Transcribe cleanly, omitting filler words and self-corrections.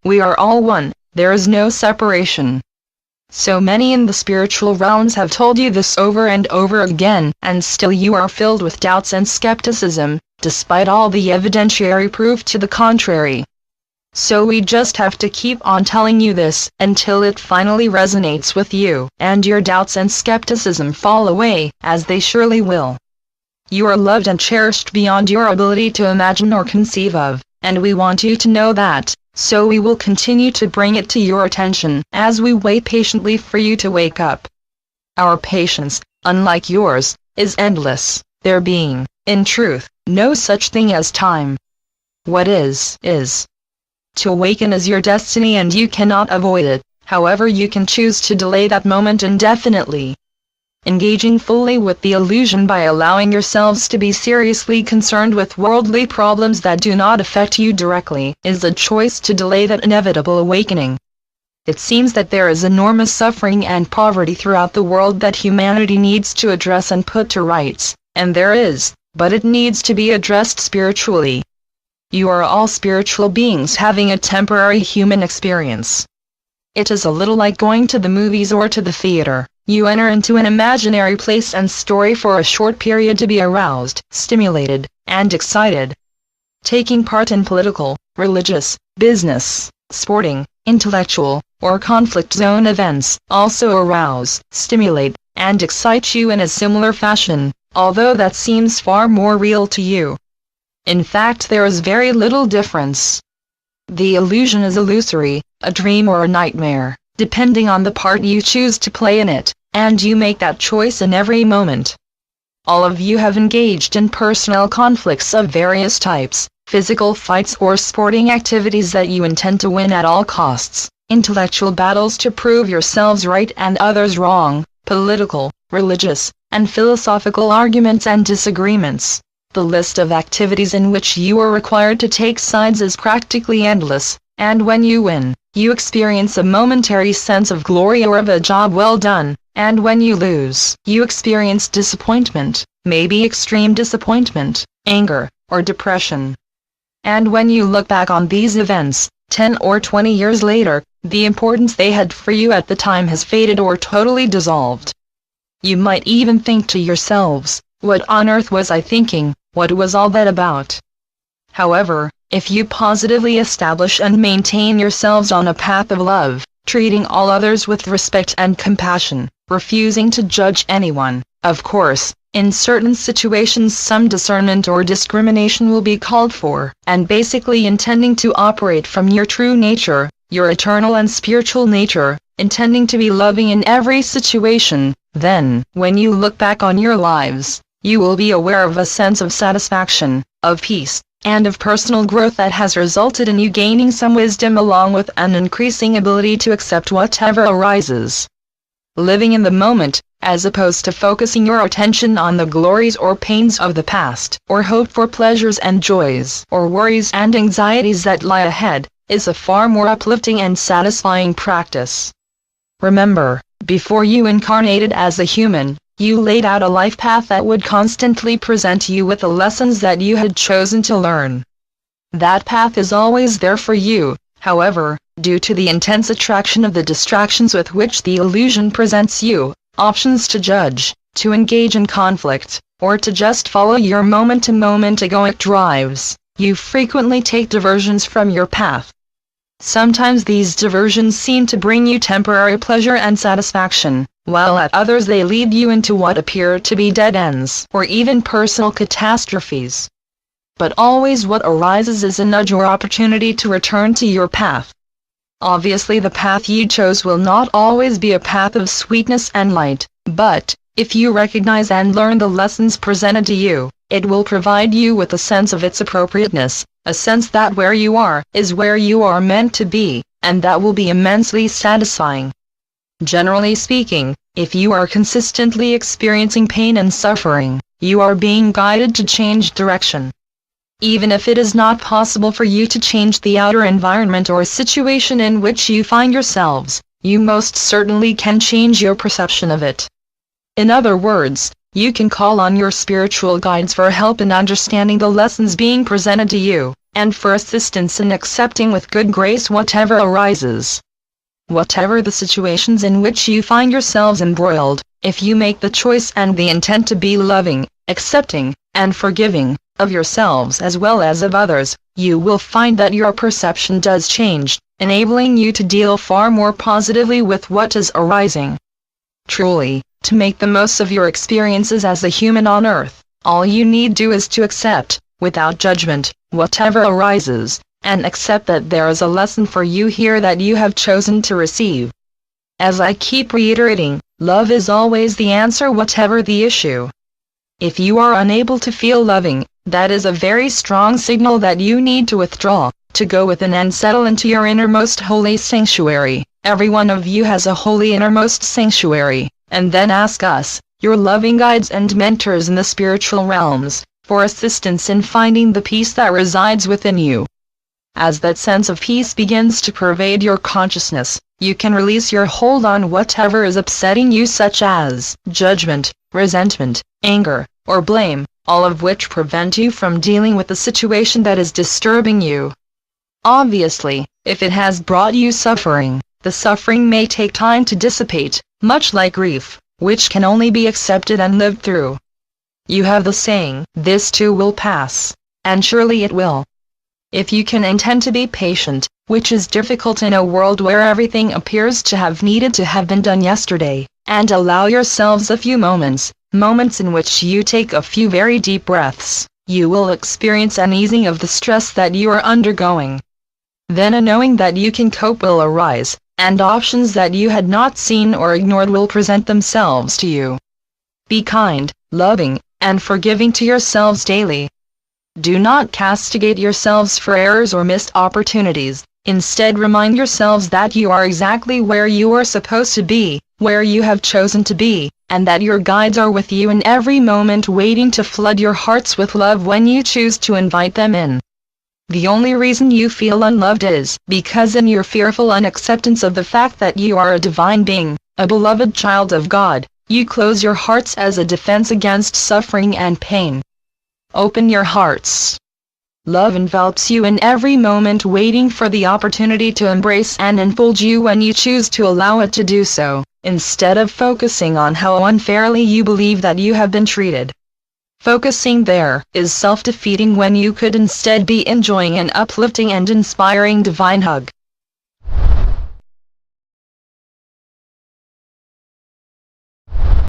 We are all one, there is no separation. So many in the spiritual realms have told you this over and over again, and still you are filled with doubts and skepticism, despite all the evidentiary proof to the contrary. So we just have to keep on telling you this, until it finally resonates with you, and your doubts and skepticism fall away, as they surely will. You are loved and cherished beyond your ability to imagine or conceive of, and we want you to know that, so we will continue to bring it to your attention, as we wait patiently for you to wake up. Our patience, unlike yours, is endless, there being, in truth, no such thing as time. What is. To awaken is your destiny and you cannot avoid it, however you can choose to delay that moment indefinitely. Engaging fully with the illusion by allowing yourselves to be seriously concerned with worldly problems that do not affect you directly, is a choice to delay that inevitable awakening. It seems that there is enormous suffering and poverty throughout the world that humanity needs to address and put to rights, and there is, but it needs to be addressed spiritually. You are all spiritual beings having a temporary human experience. It is a little like going to the movies or to the theater. You enter into an imaginary place and story for a short period to be aroused, stimulated, and excited. Taking part in political, religious, business, sporting, intellectual, or conflict zone events also arouse, stimulate, and excite you in a similar fashion, although that seems far more real to you. In fact, there is very little difference. The illusion is illusory, a dream or a nightmare, depending on the part you choose to play in it, and you make that choice in every moment. All of you have engaged in personal conflicts of various types, physical fights or sporting activities that you intend to win at all costs, intellectual battles to prove yourselves right and others wrong, political, religious, and philosophical arguments and disagreements. The list of activities in which you are required to take sides is practically endless, and when you win, you experience a momentary sense of glory or of a job well done, and when you lose, you experience disappointment, maybe extreme disappointment, anger, or depression. And when you look back on these events, 10 or 20 years later, the importance they had for you at the time has faded or totally dissolved. You might even think to yourselves, what on earth was I thinking? What was all that about? However, if you positively establish and maintain yourselves on a path of love, treating all others with respect and compassion, refusing to judge anyone, of course, in certain situations some discernment or discrimination will be called for, and basically intending to operate from your true nature, your eternal and spiritual nature, intending to be loving in every situation, then, when you look back on your lives, you will be aware of a sense of satisfaction, of peace, and of personal growth that has resulted in you gaining some wisdom along with an increasing ability to accept whatever arises. Living in the moment, as opposed to focusing your attention on the glories or pains of the past, or hope for pleasures and joys, or worries and anxieties that lie ahead, is a far more uplifting and satisfying practice. Remember, before you incarnated as a human, you laid out a life path that would constantly present you with the lessons that you had chosen to learn. That path is always there for you, however, due to the intense attraction of the distractions with which the illusion presents you, options to judge, to engage in conflict, or to just follow your moment-to-moment egoic drives, you frequently take diversions from your path. Sometimes these diversions seem to bring you temporary pleasure and satisfaction, while at others they lead you into what appear to be dead ends, or even personal catastrophes. But always what arises is a nudge or opportunity to return to your path. Obviously the path you chose will not always be a path of sweetness and light, but, if you recognize and learn the lessons presented to you, it will provide you with a sense of its appropriateness, a sense that where you are is where you are meant to be, and that will be immensely satisfying. Generally speaking, if you are consistently experiencing pain and suffering, you are being guided to change direction. Even if it is not possible for you to change the outer environment or situation in which you find yourselves, you most certainly can change your perception of it. In other words, you can call on your spiritual guides for help in understanding the lessons being presented to you, and for assistance in accepting with good grace whatever arises. Whatever the situations in which you find yourselves embroiled, if you make the choice and the intent to be loving, accepting, and forgiving, of yourselves as well as of others, you will find that your perception does change, enabling you to deal far more positively with what is arising. Truly, to make the most of your experiences as a human on earth, all you need do is to accept, without judgment, whatever arises, and accept that there is a lesson for you here that you have chosen to receive. As I keep reiterating, love is always the answer whatever the issue. If you are unable to feel loving, that is a very strong signal that you need to withdraw, to go within and settle into your innermost holy sanctuary. Every one of you has a holy innermost sanctuary, and then ask us, your loving guides and mentors in the spiritual realms, for assistance in finding the peace that resides within you. As that sense of peace begins to pervade your consciousness, you can release your hold on whatever is upsetting you, such as judgment, resentment, anger, or blame, all of which prevent you from dealing with the situation that is disturbing you. Obviously, if it has brought you suffering, the suffering may take time to dissipate, much like grief, which can only be accepted and lived through. You have the saying, "This too will pass," and surely it will. If you can intend to be patient, which is difficult in a world where everything appears to have needed to have been done yesterday, and allow yourselves a few moments in which you take a few very deep breaths, you will experience an easing of the stress that you are undergoing. Then a knowing that you can cope will arise, and options that you had not seen or ignored will present themselves to you. Be kind, loving, and forgiving to yourselves daily. Do not castigate yourselves for errors or missed opportunities. Instead, remind yourselves that you are exactly where you are supposed to be, where you have chosen to be, and that your guides are with you in every moment, waiting to flood your hearts with love when you choose to invite them in. The only reason you feel unloved is because in your fearful unacceptance of the fact that you are a divine being, a beloved child of God, you close your hearts as a defense against suffering and pain. Open your hearts. Love envelops you in every moment, waiting for the opportunity to embrace and enfold you when you choose to allow it to do so, instead of focusing on how unfairly you believe that you have been treated. Focusing there is self-defeating when you could instead be enjoying an uplifting and inspiring divine hug.